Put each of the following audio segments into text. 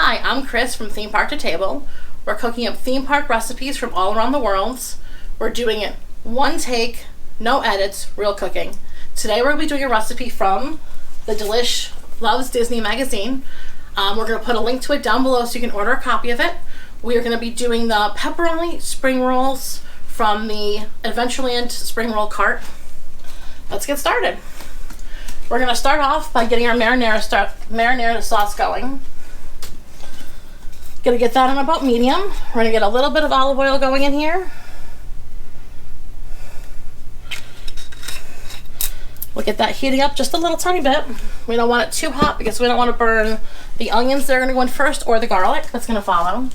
Hi, I'm Kris from Theme Park to Table. We're cooking up theme park recipes from all around the world. We're doing it one take, no edits, real cooking. Today we're going to be doing a recipe from the Delish Loves Disney magazine. We're going to put a link to it down below so you can order a copy of it. We are going to be doing the Pepperoni Spring Rolls from the Adventureland Spring Roll cart. Let's get started. We're going to start off by getting our marinara sauce going. Gonna get that on about medium. We're gonna get a little bit of olive oil going in here. We'll get that heating up just a little tiny bit. We don't want it too hot because we don't want to burn the onions that are gonna go in first or the garlic that's gonna follow.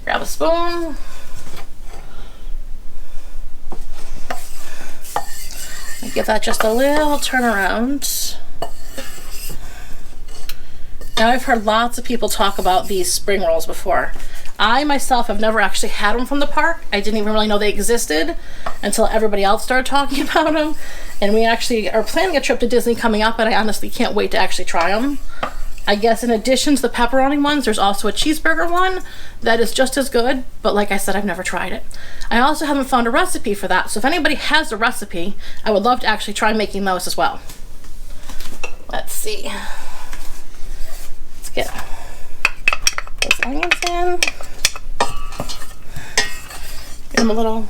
Grab a spoon. And give that just a little turnaround. Now I've heard lots of people talk about these spring rolls before. I myself have never actually had them from the park. I didn't even really know they existed until everybody else started talking about them. And we actually are planning a trip to Disney coming up, and I honestly can't wait to actually try them. I guess in addition to the pepperoni ones, there's also a cheeseburger one that is just as good, but like I said, I've never tried it. I also haven't found a recipe for that, so if anybody has a recipe, I would love to actually try making those as well. Let's see. Get those onions in. Get them a little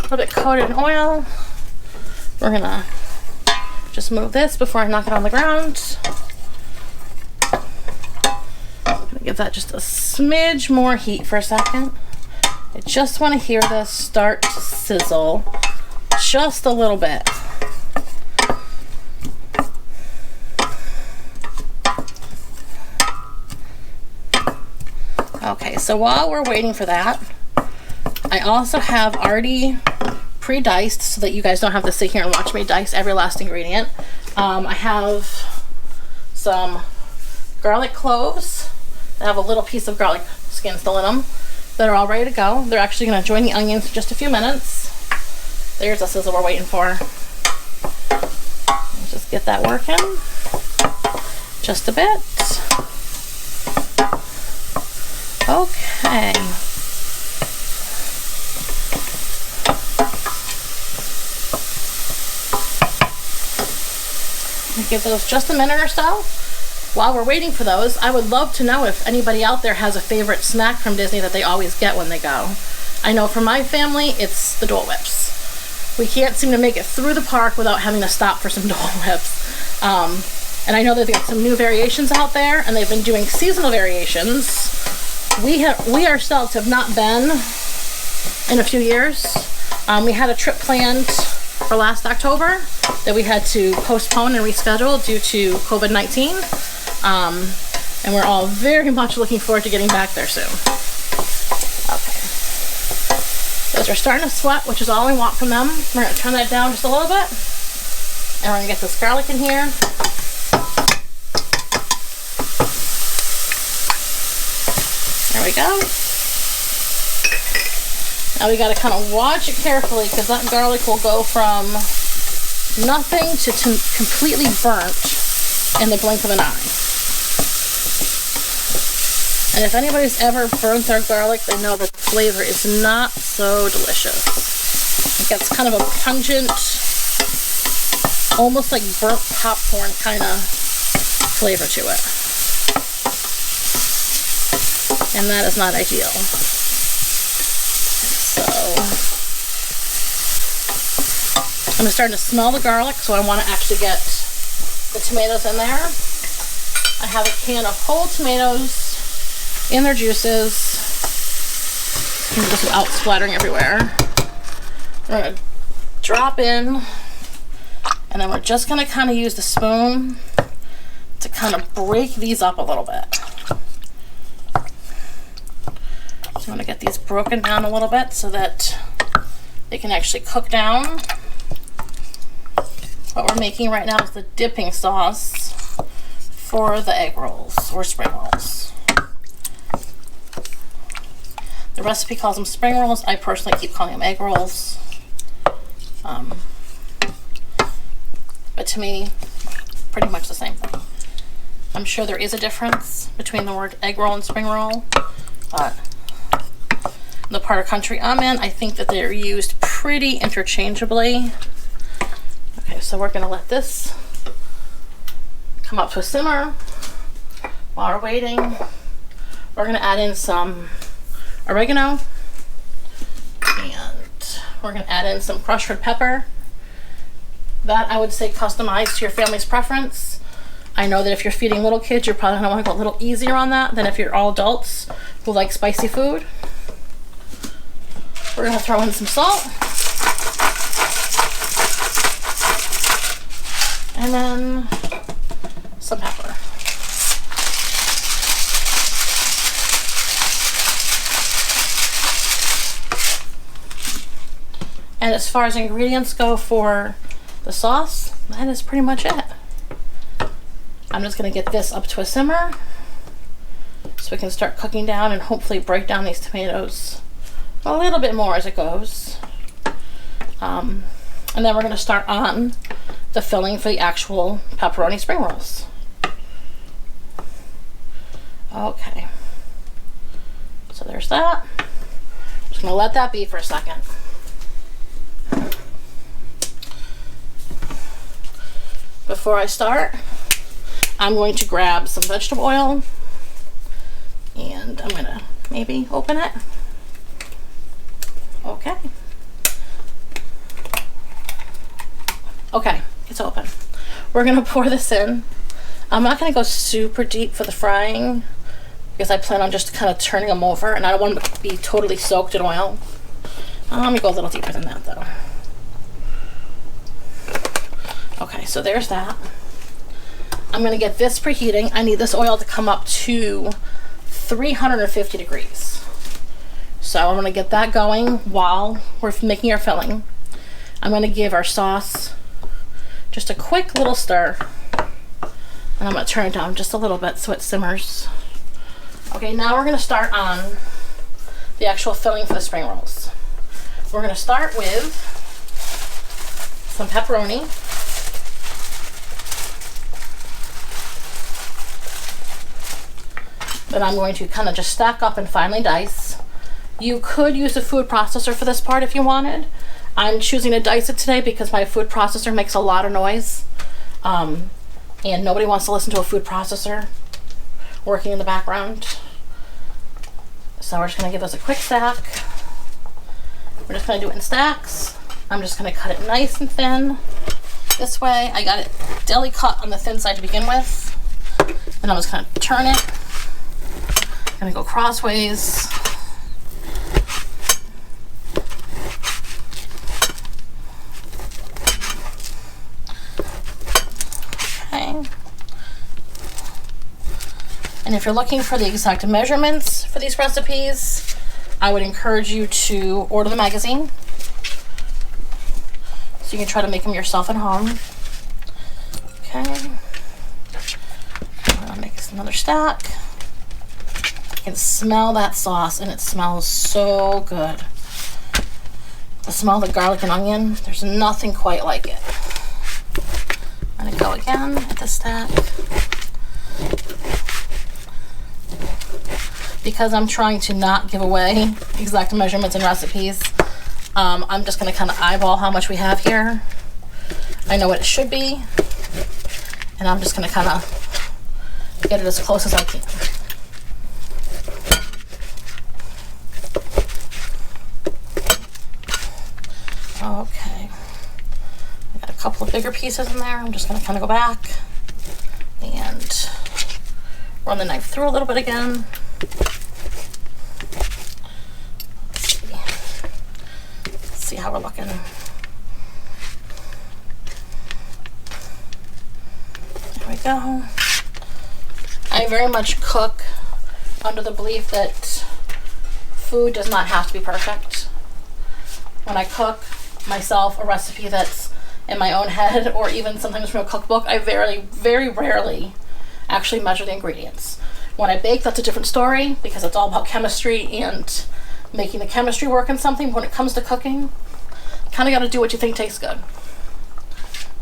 bit coated in oil. We're gonna just move this before I knock it on the ground. Gonna give that just a smidge more heat for a second. I just want to hear this start to sizzle just a little bit. Okay, so while we're waiting for that, I also have already pre-diced so that you guys don't have to sit here and watch me dice every last ingredient. I have some garlic cloves that have a little piece of garlic skin still in them that are all ready to go. They're actually going to join the onions in just a few minutes. There's the sizzle we're waiting for. Let's just get that working just a bit. Okay. Give those just a minute or so. While we're waiting for those, I would love to know if anybody out there has a favorite snack from Disney that they always get when they go. I know for my family, it's the Dole Whips. We can't seem to make it through the park without having to stop for some Dole Whips. And I know they've got some new variations out there, and they've been doing seasonal variations. We ourselves have not been in a few years. We had a trip planned for last October that we had to postpone and reschedule due to COVID-19. And we're all very much looking forward to getting back there soon. Okay. Those are starting to sweat, which is all we want from them. We're going to turn that down just a little bit. And we're going to get this garlic in here. There we go. Now we got to kind of watch it carefully because that garlic will go from nothing to completely burnt in the blink of an eye. And if anybody's ever burnt their garlic, they know that the flavor is not so delicious. It gets kind of a pungent, almost like burnt popcorn kind of flavor to it. And that is not ideal. So I'm starting to smell the garlic, so I want to actually get the tomatoes in there. I have a can of whole tomatoes in their juices, just without splattering everywhere. We're going to drop in, and then we're just going to kind of use the spoon to kind of break these up a little bit. So I'm going to get these broken down a little bit so that they can actually cook down. What we're making right now is the dipping sauce for the egg rolls or spring rolls. The recipe calls them spring rolls. I personally keep calling them egg rolls. But to me, pretty much the same thing. I'm sure there is a difference between the word egg roll and spring roll, but in the part of country I'm in, I think that they're used pretty interchangeably. Okay, so we're gonna let this come up to a simmer. While we're waiting, we're gonna add in some oregano, and we're gonna add in some crushed red pepper. That I would say customize to your family's preference. I know that if you're feeding little kids, you're probably gonna wanna go a little easier on that than if you're all adults who like spicy food. We're gonna throw in some salt. And then some pepper. And as far as ingredients go for the sauce, that is pretty much it. I'm just gonna get this up to a simmer so we can start cooking down and hopefully break down these tomatoes a little bit more as it goes. And then we're gonna start on the filling for the actual pepperoni spring rolls. Okay, so there's that. Just gonna let that be for a second. Before I start, I'm going to grab some vegetable oil and I'm gonna maybe open it. Okay. Okay, it's open. We're gonna pour this in. I'm not gonna go super deep for the frying because I plan on just kind of turning them over and I don't want them to be totally soaked in oil. Let me go a little deeper than that though. Okay, so there's that. I'm gonna get this preheating. I need this oil to come up to 350 degrees. So I'm gonna get that going while we're making our filling. I'm gonna give our sauce just a quick little stir. And I'm gonna turn it down just a little bit so it simmers. Okay, now we're gonna start on the actual filling for the spring rolls. We're gonna start with some pepperoni. That I'm going to kind of just stack up and finely dice. You could use a food processor for this part if you wanted. I'm choosing to dice it today because my food processor makes a lot of noise. And nobody wants to listen to a food processor working in the background. So we're just gonna give those a quick stack. We're just gonna do it in stacks. I'm just gonna cut it nice and thin. This way, I got it deli cut on the thin side to begin with. And I'm just gonna turn it. I'm gonna go crossways. Okay. And if you're looking for the exact measurements for these recipes, I would encourage you to order the magazine so you can try to make them yourself at home. Okay. I'm gonna make this another stack. I can smell that sauce and it smells so good. The smell of the garlic and onion, there's nothing quite like it. I'm gonna go again at the stack. Because I'm trying to not give away exact measurements and recipes, I'm just gonna kind of eyeball how much we have here. I know what it should be, and I'm just gonna kind of get it as close as I can. Okay, I got a couple of bigger pieces in there. I'm just going to kind of go back and run the knife through a little bit again. Let's see how we're looking. There we go. I very much cook under the belief that food does not have to be perfect. When I cook myself a recipe that's in my own head or even sometimes from a cookbook, I very rarely actually measure the ingredients. When I bake, that's a different story because it's all about chemistry and making the chemistry work in something. When it comes to cooking, kind of got to do what you think tastes good.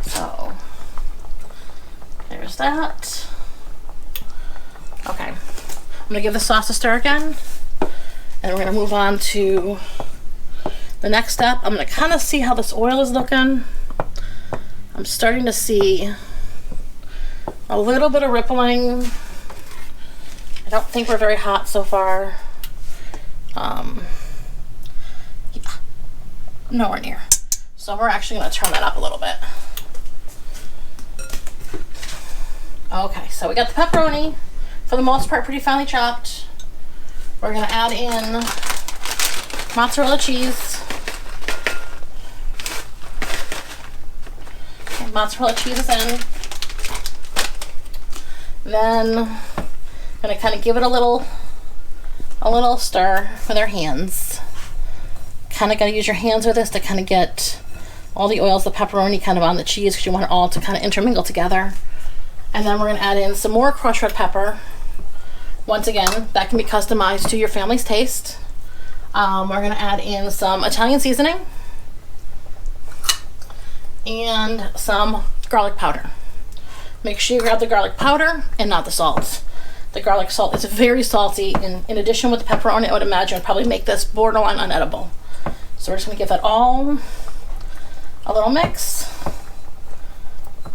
So there's that. I'm gonna give the sauce a stir again, and we're gonna move on to the next step. I'm gonna kind of see how this oil is looking. I'm starting to see a little bit of rippling. I don't think we're very hot so far. Yeah, nowhere near. So we're actually gonna turn that up a little bit. Okay, so we got the pepperoni, for the most part pretty finely chopped. We're gonna add in mozzarella cheese. Okay, mozzarella cheese is in. Then I'm gonna kind of give it a little stir with our hands. Kind of gotta use your hands with this to kind of get all the oils, the pepperoni kind of on the cheese, because you want it all to kind of intermingle together. And then we're gonna add in some more crushed red pepper. Once again, that can be customized to your family's taste. We're gonna add in some Italian seasoning and some garlic powder. Make sure you grab the garlic powder and not the salt. The garlic salt is very salty, and in addition with the pepperoni, I would imagine would probably make this borderline unedible. So we're just gonna give that all a little mix.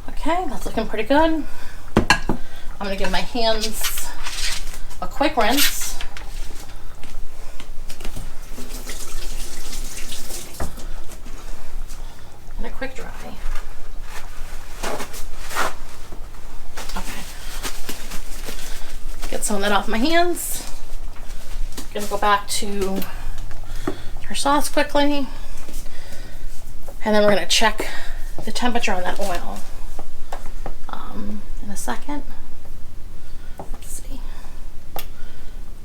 Okay, that's looking pretty good. I'm gonna give my hands a quick rinse. And a quick dry. Okay. Get some of that off my hands. Gonna go back to our sauce quickly. And then we're gonna check the temperature on that oil in a second. Let's see.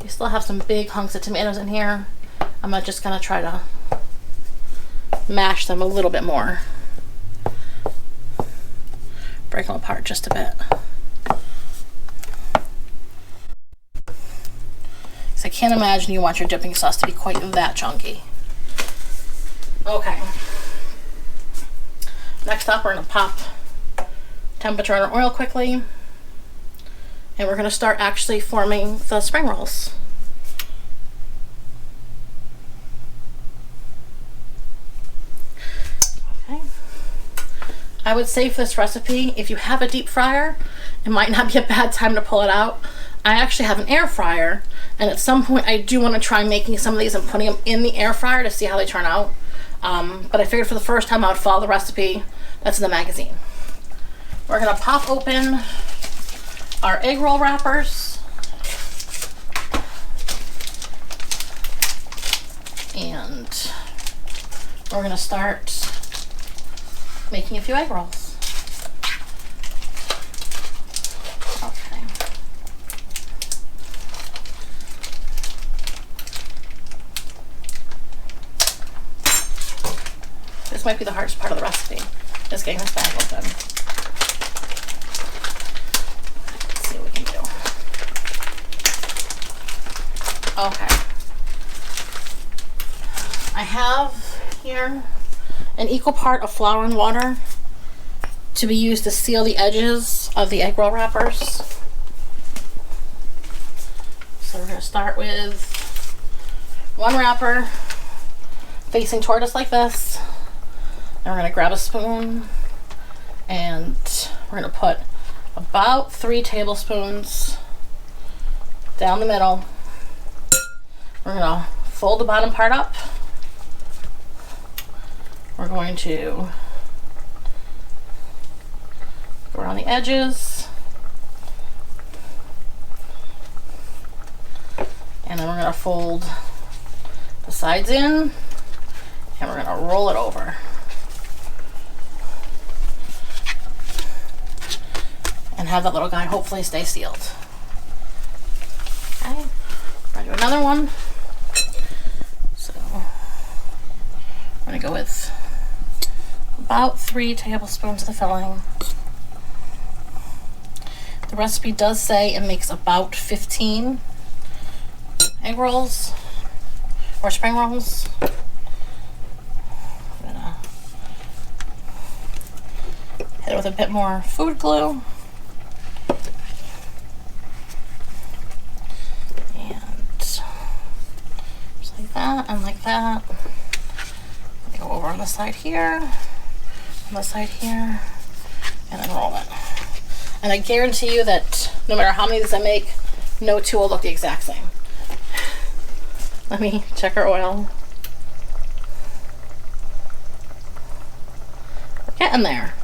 We still have some big hunks of tomatoes in here. I'm just gonna try to mash them a little bit more. Break them apart just a bit. So I can't imagine you want your dipping sauce to be quite that chunky. Okay. Next up, we're gonna pop temperature on our oil quickly, and we're gonna start actually forming the spring rolls. Okay. I would say for this recipe, if you have a deep fryer, it might not be a bad time to pull it out. I actually have an air fryer, and at some point I do want to try making some of these and putting them in the air fryer to see how they turn out. But I figured for the first time I would follow the recipe that's in the magazine. We're gonna pop open our egg roll wrappers. And we're gonna start making a few egg rolls. Okay. This might be the hardest part of the recipe, just getting this bag open. Let's see what we can do. Okay. I have here an equal part of flour and water to be used to seal the edges of the egg roll wrappers. So we're going to start with one wrapper facing toward us like this. And we're going to grab a spoon and we're going to put about 3 tablespoons down the middle. We're going to fold the bottom part up. We're going to go around the edges. And then we're going to fold the sides in and we're going to roll it over. And have that little guy hopefully stay sealed. Okay, we're gonna do another one. So I'm gonna go with about 3 tablespoons of the filling. The recipe does say it makes about 15 egg rolls or spring rolls. I'm gonna hit it with a bit more food glue. that and like that. Go over on the side here, on the side here, and then roll it. And I guarantee you that no matter how many of these I make, no two will look the exact same. Let me check our oil. We're getting there.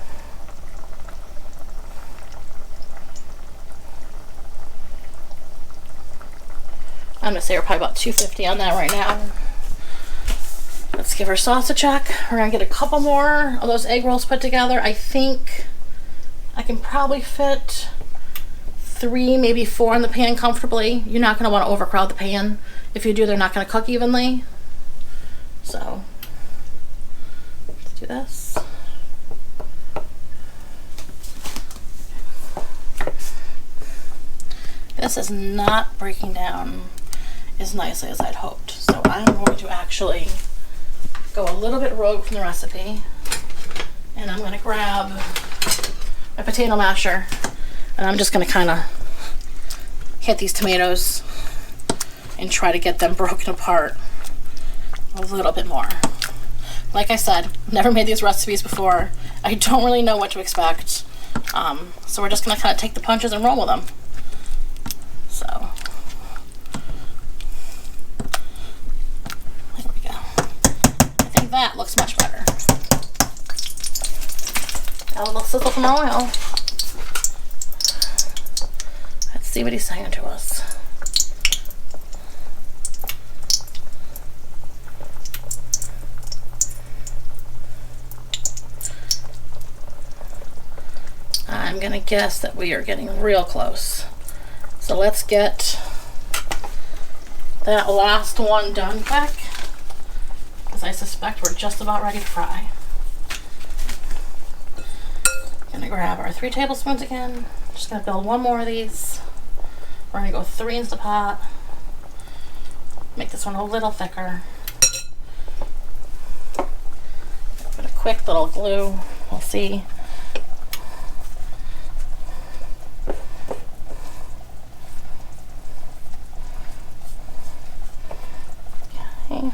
I'm gonna say we're probably about 250 on that right now. Let's give our sauce a check. We're gonna get a couple more of those egg rolls put together. I think I can probably fit 3, maybe 4 in the pan comfortably. You're not gonna wanna overcrowd the pan. If you do, they're not gonna cook evenly. So, let's do this. This is not breaking down as nicely as I'd hoped. So I'm going to actually go a little bit rogue from the recipe, and I'm going to grab my potato masher, and I'm just going to kind of hit these tomatoes and try to get them broken apart a little bit more. Like I said, never made these recipes before. I don't really know what to expect, so we're just going to kind of take the punches and roll with them. So there we go. I think that looks much better. A little sizzle from our oil. Let's see what he's saying to us. I'm gonna guess that we are getting real close. So let's get that last one done quick, because I suspect we're just about ready to fry. Gonna grab our 3 tablespoons again. Just gonna build one more of these. We're gonna go 3 into the pot. Make this one a little thicker. Put a quick little glue. We'll see.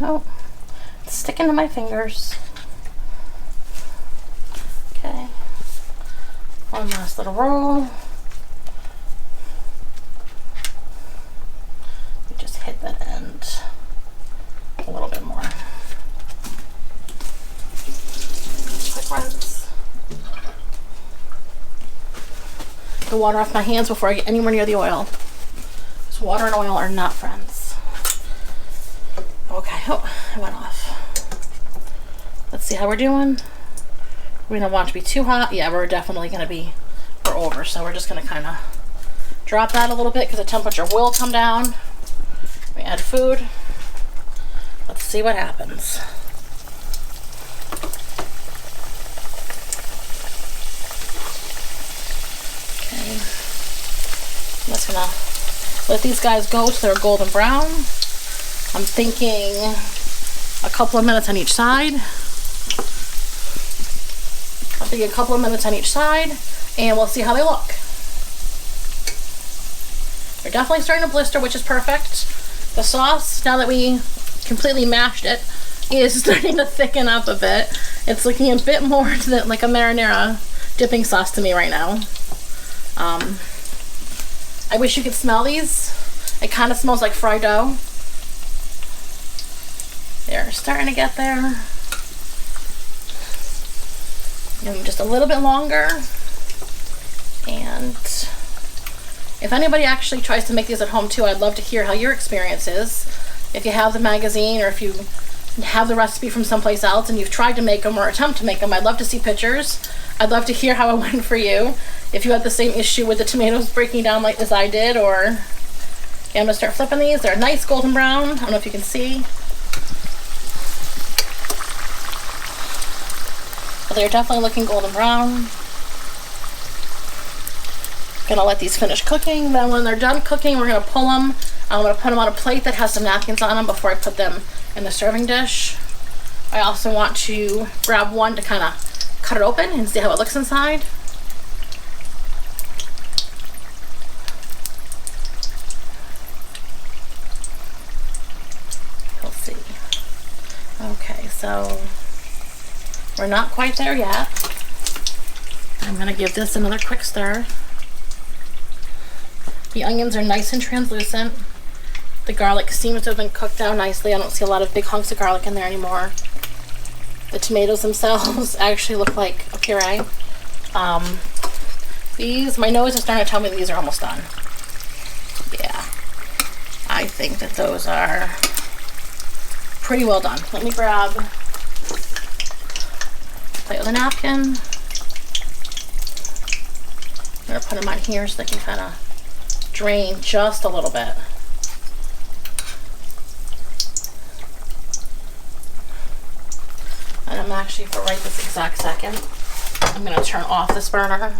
Oh, it's sticking to my fingers. Okay. One last little roll. We just hit that end a little bit more. Quick rinse. The water off my hands before I get anywhere near the oil. Because water and oil are not friends. Okay, oh, it went off. Let's see how we're doing. We don't want it to be too hot. Yeah, we're definitely going to be, we're over. So we're just going to kind of drop that a little bit because the temperature will come down. We add food. Let's see what happens. Okay. I'm just going to let these guys go till they're golden brown. I'm thinking a couple of minutes on each side. And we'll see how they look. They're definitely starting to blister, which is perfect. The sauce, now that we completely mashed it, is starting to thicken up a bit. It's looking a bit more like a marinara dipping sauce to me right now. I wish you could smell these. It kind of smells like fried dough. They're starting to get there. And just a little bit longer. And if anybody actually tries to make these at home too, I'd love to hear how your experience is. If you have the magazine or if you have the recipe from someplace else and you've tried to make them or attempt to make them, I'd love to see pictures. I'd love to hear how it went for you. If you had the same issue with the tomatoes breaking down like as I did, or yeah, I'm gonna start flipping these. They're nice golden brown. I don't know if you can see. But they're definitely looking golden brown. Gonna let these finish cooking. Then when they're done cooking, we're gonna pull them. I'm gonna put them on a plate that has some napkins on them before I put them in the serving dish. I also want to grab one to kind of cut it open and see how it looks inside. You'll see. Okay, so we're not quite there yet. I'm gonna give this another quick stir. The onions are nice and translucent. The garlic seems to have been cooked down nicely. I don't see a lot of big hunks of garlic in there anymore. The tomatoes themselves actually look like a puree. These, my nose is starting to tell me these are almost done. Yeah, I think that those are pretty well done. Let me grab a plate with a napkin. I'm gonna put them on here so they can kind of drain just a little bit. And I'm actually, for right this exact second, I'm gonna turn off this burner.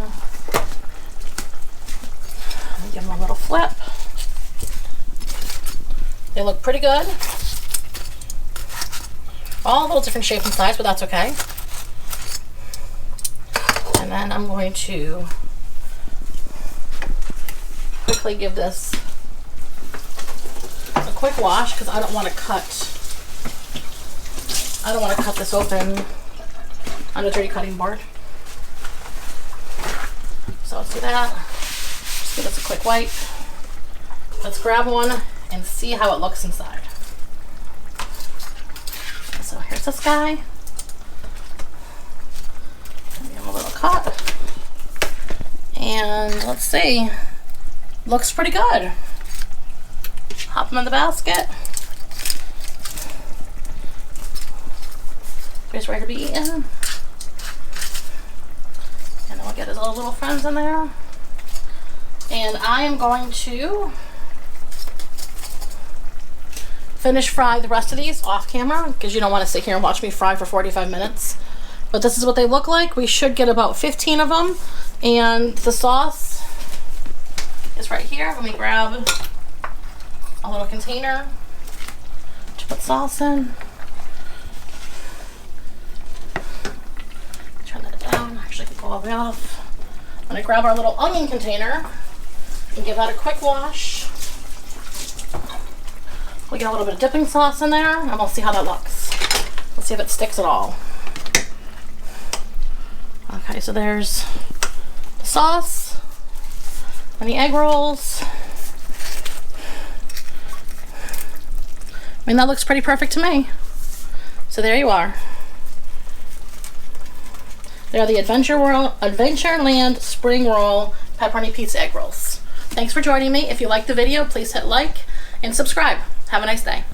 Give them a little flip. They look pretty good. All a little different shape and size, but that's okay. And then I'm going to quickly give this a quick wash because I don't want to cut this open on a dirty cutting board. So let's do that. Just give this a quick wipe. Let's grab one and see how it looks inside. So here's this guy. Give him a little cut. And let's see. Looks pretty good. Hop him in the basket. He's ready to be eaten. And then we'll get his little friends in there. And I am going to finish fry the rest of these off camera because you don't want to sit here and watch me fry for 45 minutes. But this is what they look like. We should get about 15 of them. And the sauce is right here. Let me grab a little container to put sauce in. Turn that down. Actually, I can pull all the way off. I'm going to grab our little onion container and give that a quick wash. We'll get a little bit of dipping sauce in there and we'll see how that looks. Let's see if it sticks at all. Okay, so there's the sauce and the egg rolls. I mean, that looks pretty perfect to me. So there you are. They are the Adventureland Spring Roll Pepperoni Pizza Egg Rolls. Thanks for joining me. If you liked the video, please hit like and subscribe. Have a nice day.